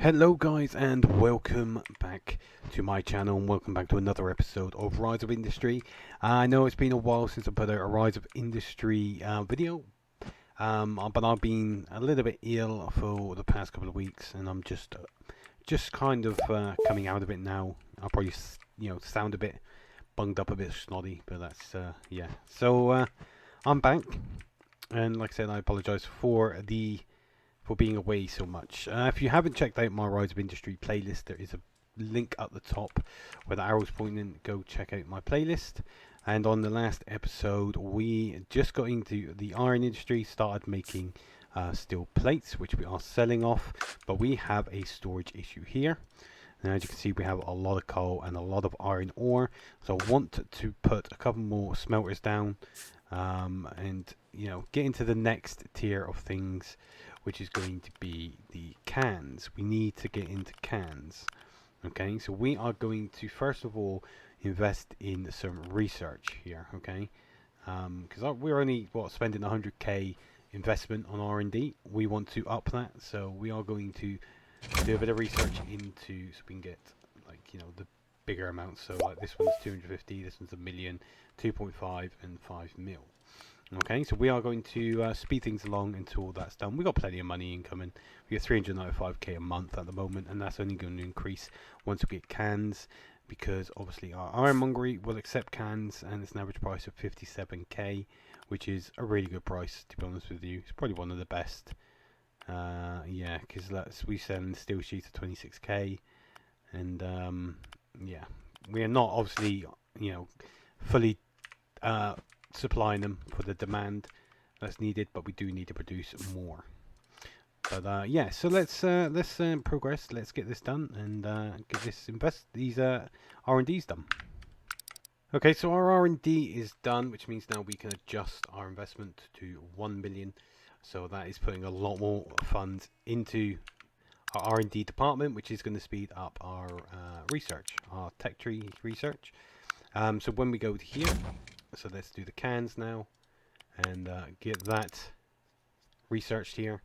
Hello guys and welcome back to my channel and welcome back to another episode of Rise of Industry. I know it's been a while since I put out a Rise of Industry video, but I've been a little bit ill for the past couple of weeks and I'm just kind of coming out of it now. I'll probably sound a bit bunged up, a bit snotty, but that's yeah. So I'm back, and like I said, I apologise for being away so much. If you haven't checked out my Rise of Industry playlist, there is a link at the top where the arrow's pointing. Go check out my playlist. And on the last episode, we just got into the iron industry, started making steel plates, which we are selling off, but we have a storage issue here. And as you can see, we have a lot of coal and a lot of iron ore, so I want to put a couple more smelters down, and get into the next tier of things, which is going to be the cans. We need to get into cans. Okay, so we are going to first of all invest in some research here. Okay, because we're only spending 100k investment on R&D. We want to up that, so we are going to do a bit of research into, so we can get the bigger amounts. So like this one's 250, this one's a million, 2.5 and 5 mil. Okay, so we are going to speed things along until that's done. We've got plenty of money incoming. We get 395k a month at the moment, and that's only going to increase once we get cans, because obviously our ironmongery will accept cans, and it's an average price of 57k, which is a really good price, to be honest with you. It's probably one of the best. Yeah, because we sell in steel sheets at 26k, and yeah, we are not obviously fully supplying them for the demand that's needed, but we do need to produce more. But yeah, so let's progress. Let's get this done and get these R&Ds done. Okay, so our R&D is done, which means now we can adjust our investment to 1 million. So that is putting a lot more funds into our R&D department, which is going to speed up our research, our tech tree research. So when we go to here, so let's do the cans now and get that researched here.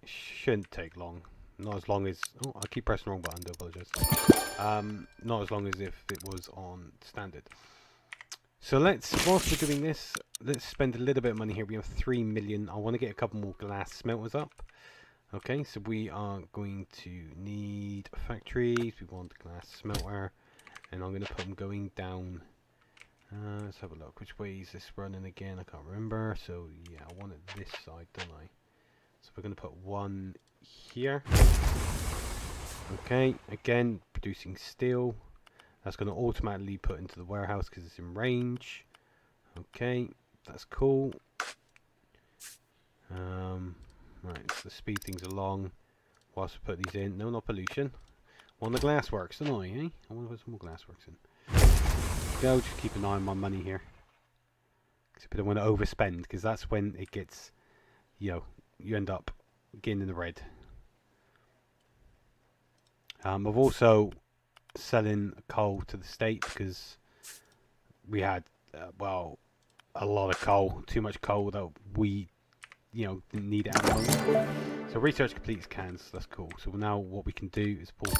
It shouldn't take long. Not as long as... Oh, I keep pressing the wrong button, I do apologise. Not as long as if it was on standard. So whilst we're doing this, let's spend a little bit of money here. We have 3 million. I want to get a couple more glass smelters up. Okay, so we are going to need factories. We want a glass smelter. And I'm going to put them going down. Let's have a look. Which way is this running again? I can't remember. So yeah, I want it this side, don't I? So we're going to put one here. Okay, again, producing steel. That's going to automatically put into the warehouse because it's in range. Okay, that's cool. Right, so speed things along whilst we put these in. No, not pollution. Well, the glass works, don't I, eh? I wonder if some more glass works in. Go, just keep an eye on my money here. Because I don't want to overspend, because that's when it gets, you end up getting in the red. I'm also selling coal to the state because we had, a lot of coal, too much coal that we, didn't need it at the moment. So research completes cans, that's cool. So now what we can do is pull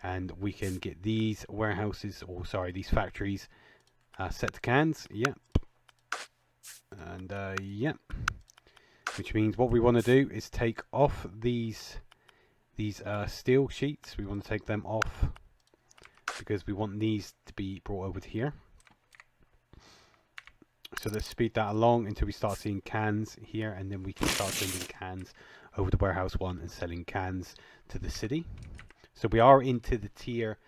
and we can get these warehouses, or sorry, these factories set to cans. Yep. And yep. Which means what we want to do is take off these steel sheets. We want to take them off because we want these to be brought over to here. So let's speed that along until we start seeing cans here, and then we can start sending cans over to warehouse 1 and selling cans to the city. So we are into the tier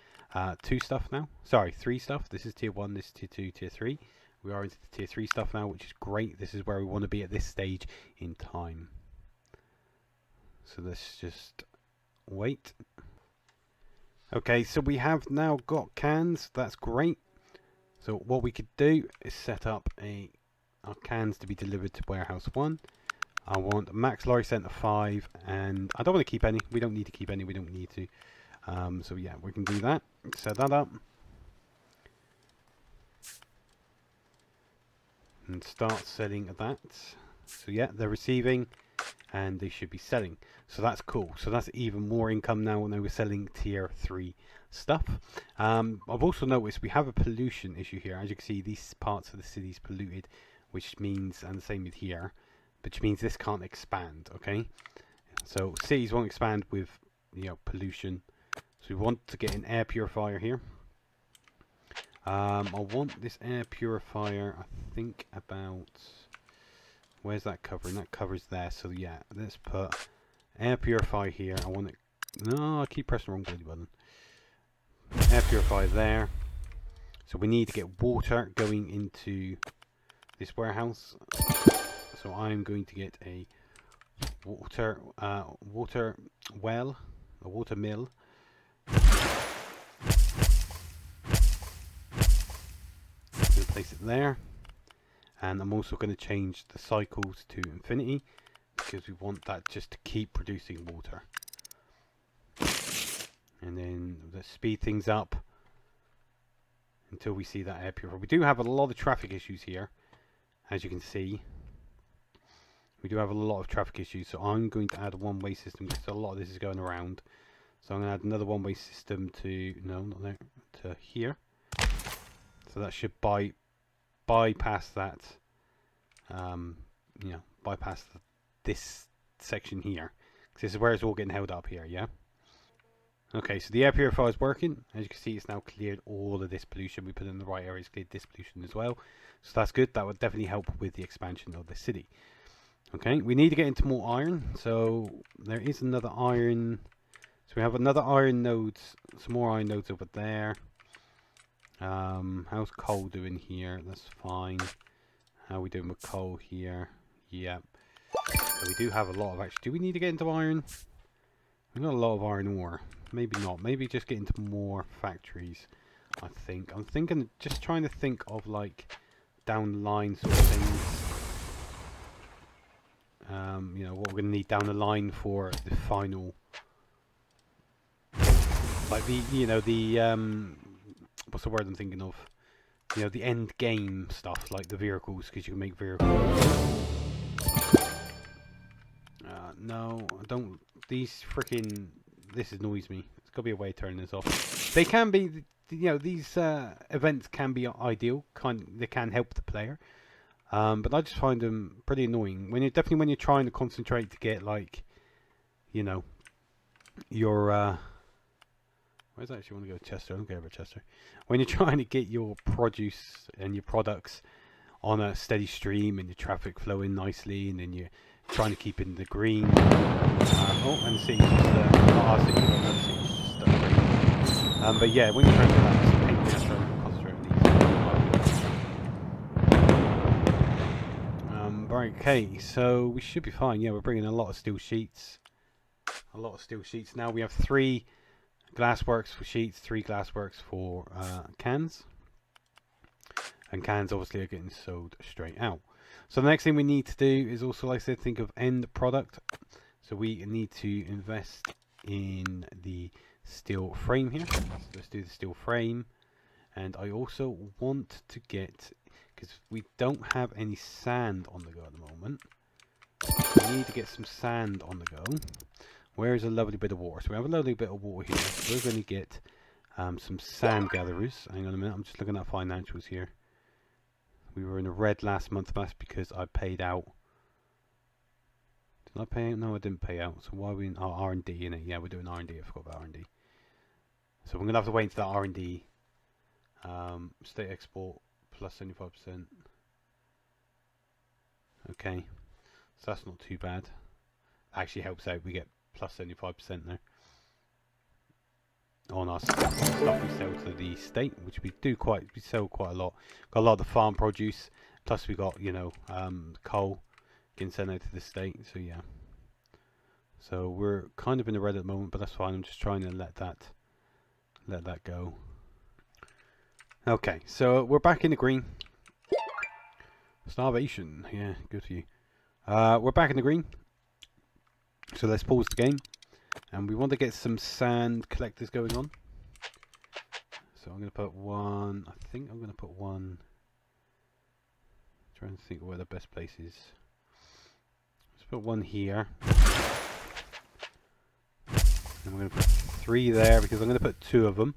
2 stuff now. Sorry, 3 stuff. This is tier 1, this is tier 2, tier 3. We are into the tier 3 stuff now, which is great. This is where we want to be at this stage in time. So let's just wait. Okay, so we have now got cans. That's great. So what we could do is set up our cans to be delivered to warehouse 1. I want max lorry center 5, and I don't want to keep any. We don't need to keep any. We don't need to. So yeah, we can do that. Set that up. And start selling that. So yeah, they're receiving. and they should be selling. So that's cool. So that's even more income now when they were selling tier 3 stuff. I've also noticed we have a pollution issue here. As you can see, these parts of the city is polluted, which means, and the same with here, which means this can't expand. Okay, so cities won't expand with, you know, pollution. So we want to get an air purifier here. I want this air purifier, I think about, where's that covering? That covers there. So yeah, let's put air purifier here. I want it, no, I keep pressing the wrong bloody button. Air purifier there. So we need to get water going into this warehouse. So I'm going to get a water well, a water mill. Place it there, and I'm also going to change the cycles to infinity because we want that just to keep producing water. And then let's speed things up until we see that air purifier. We do have a lot of traffic issues here, as you can see. We do have a lot of traffic issues, so I'm going to add a one-way system because a lot of this is going around. So I'm going to add another one-way system to, no, not there, to here. So that should bypass that, you know, bypass this section here. Because this is where it's all getting held up here, yeah? Okay, so the air purifier is working. As you can see, it's now cleared all of this pollution. We put it in the right areas, cleared this pollution as well. So that's good. That would definitely help with the expansion of the city. Okay, we need to get into more iron. So there is another iron. So we have another iron nodes, some more iron nodes over there. How's coal doing here? That's fine. How are we doing with coal here? Yep. So we do have a lot of actually. Do we need to get into iron? We've got a lot of iron ore. Maybe not. Maybe just get into more factories. I think. I'm thinking, just trying to think of like down the line sort of things. You know, what we're going to need down the line for the final, like the, you know, the what's the word I'm thinking of? You know, the end game stuff, like the vehicles, because you can make vehicles. No, I don't. These freaking, this annoys me. There's got to be a way to turn this off. They can be, you know, these events can be ideal. They can help the player. But I just find them pretty annoying. Definitely when you're trying to concentrate to get, like, you know, your where's actually want to go? Chester. I don't care about Chester. When you're trying to get your produce and your products on a steady stream and your traffic flowing nicely, and then you're trying to keep in the green. Oh, and the city's just but yeah, when you're trying to do that, it's a pain in the ass trying to concentrate on these. Right, okay, so we should be fine. Yeah, we're bringing a lot of steel sheets. Now we have 3 glassworks for sheets, 3 glassworks for cans. And cans obviously are getting sold straight out. So the next thing we need to do is also, like I said, think of end product. So we need to invest in the steel frame here. So let's do the steel frame. And I also want to get, because we don't have any sand on the go at the moment, we need to get some sand on the go. Where is a lovely bit of water? So we have a lovely bit of water here. So we're going to get some sand gatherers. Hang on a minute, I'm just looking at financials here. We were in the red last month. That's because I paid out. Did I pay out? No, I didn't pay out. So why are we in R&D in it? Yeah, we're doing R&D. I forgot about R&D. So we're going to have to wait until that R&D. State export plus 75%. Okay. So that's not too bad. Actually helps out. We get plus 75% there. On our stuff we sell to the state, which we sell quite a lot. Got a lot of the farm produce, plus we got, you know, coal getting sent out to the state. So yeah, so we're kind of in the red at the moment, but that's fine. I'm just trying to let that go. Okay, so we're back in the green. Starvation, yeah, good for you. We're back in the green. So let's pause the game. And we want to get some sand collectors going on. So I'm going to put one. I think I'm going to put one. Trying to think where the best place is. Let's put one here. And we're going to put 3 there because I'm going to put 2 of them.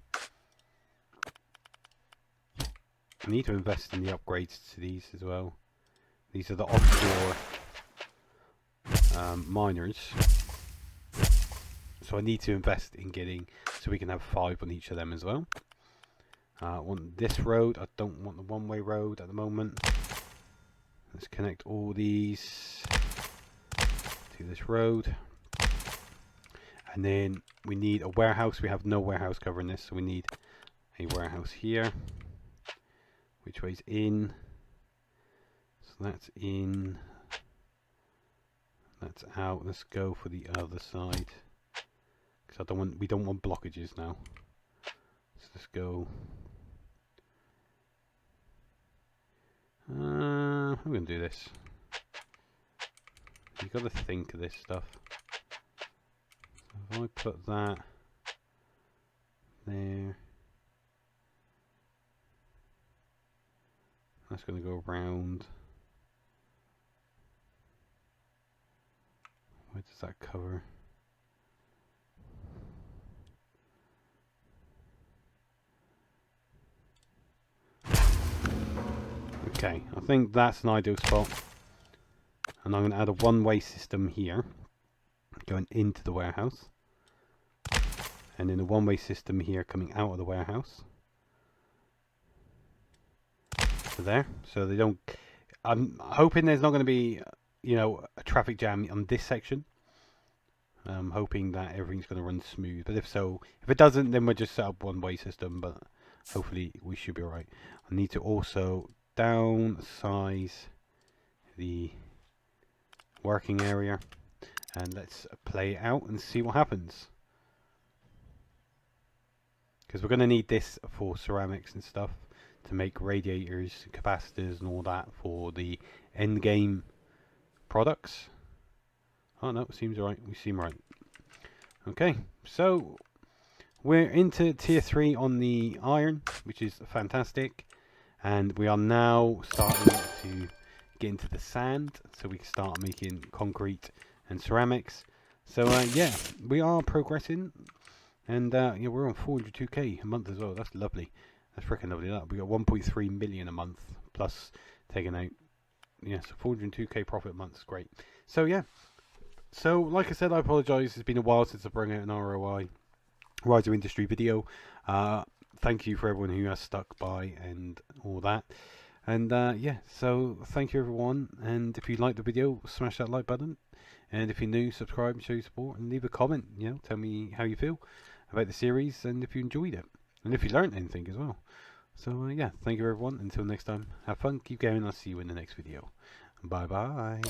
I need to invest in the upgrades to these as well. These are the offshore miners. So I need to invest in getting, so we can have 5 on each of them as well. I want this road. I don't want the one-way road at the moment. Let's connect all these to this road. And then we need a warehouse. We have no warehouse covering this, so we need a warehouse here. Which way's in? So that's in. That's out. Let's go for the other side. Because we don't want blockages now. So let's go. How are we gonna do this? You got to think of this stuff. So if I put that there, that's going to go around. Where does that cover? Okay, I think that's an ideal spot. And I'm going to add a one-way system here, going into the warehouse. And then a one-way system here coming out of the warehouse. So there. So they don't... I'm hoping there's not going to be, you know, a traffic jam on this section. I'm hoping that everything's going to run smooth. But if so, if it doesn't, then we'll just set up one-way system. But hopefully we should be alright. I need to also downsize the working area, and let's play it out and see what happens, because we're going to need this for ceramics and stuff to make radiators, capacitors and all that for the end game products. Oh no, it seems right. We seem right. Okay, so we're into tier 3 on the iron, which is fantastic, and we are now starting to get into the sand, so we can start making concrete and ceramics. So yeah, we are progressing, and yeah, we're on 402k a month as well. That's lovely. That's freaking lovely. That we got 1.3 million a month plus taking out. Yeah, so 402k profit a month is great. So yeah, so like I said, I apologise. It's been a while since I brought out an ROI Rise of Industry video. Thank you for everyone who has stuck by and all that. And yeah, so thank you everyone, and if you liked the video, smash that like button, and if you're new, subscribe and show your support, and leave a comment, you know, tell me how you feel about the series and if you enjoyed it, and if you learned anything as well. So yeah, thank you everyone, until next time, have fun, keep going, I'll see you in the next video. Bye bye.